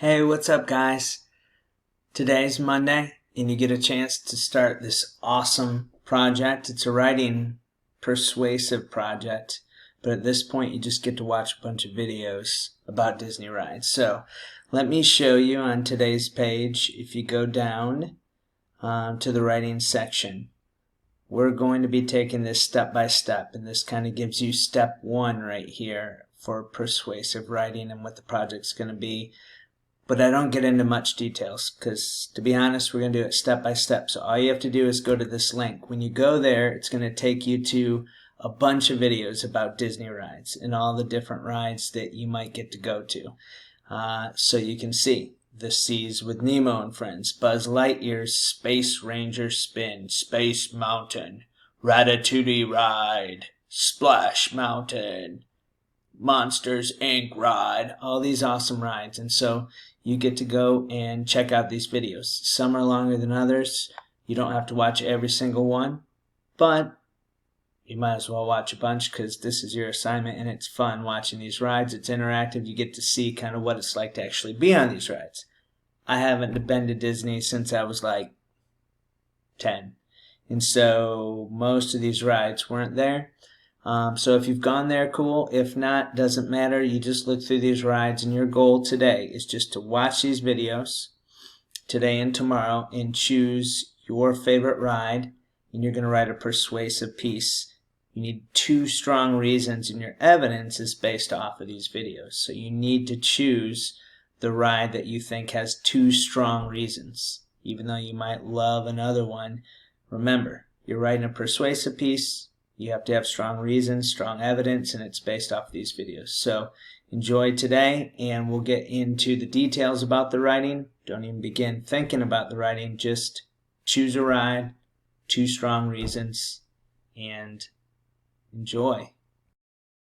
Hey, what's up, guys? Today's Monday, and you get a chance to start this awesome project. It's a writing persuasive project, but at this point, you just get to watch a bunch of videos about Disney rides. So, let me show you on today's page. If you go down to the writing section, we're going to be taking this step by step, and this kind of gives you step one right here for persuasive writing and what the project's going to be. But I don't get into much details because, to be honest, we're going to do it step by step. So all you have to do is go to this link. When you go there, it's going to take you to a bunch of videos about Disney rides and all the different rides that you might get to go to. So you can see The Seas with Nemo and Friends, Buzz Lightyear's Space Ranger Spin, Space Mountain, Ratatouille Ride, Splash Mountain, Monsters Inc. ride, all these awesome rides. And so you get to go and check out these videos. Some are longer than others. You don't have to watch every single one, but you might as well watch a bunch because this is your assignment and it's fun watching these rides. It's interactive. You get to see kind of what it's like to actually be on these rides. I haven't been to Disney since I was like 10. And so most of these rides weren't there. So if you've gone there, cool. If not, doesn't matter. You just look through these rides, and your goal today is just to watch these videos today and tomorrow and choose your favorite ride, and you're going to write a persuasive piece. You need 2 strong reasons, and your evidence is based off of these videos. So you need to choose the ride that you think has 2 strong reasons. Even though you might love another one, remember, you're writing a persuasive piece. You have to have strong reasons, strong evidence, and it's based off of these videos. So enjoy today, and we'll get into the details about the writing. Don't even begin thinking about the writing. Just choose a ride, 2 strong reasons, and enjoy.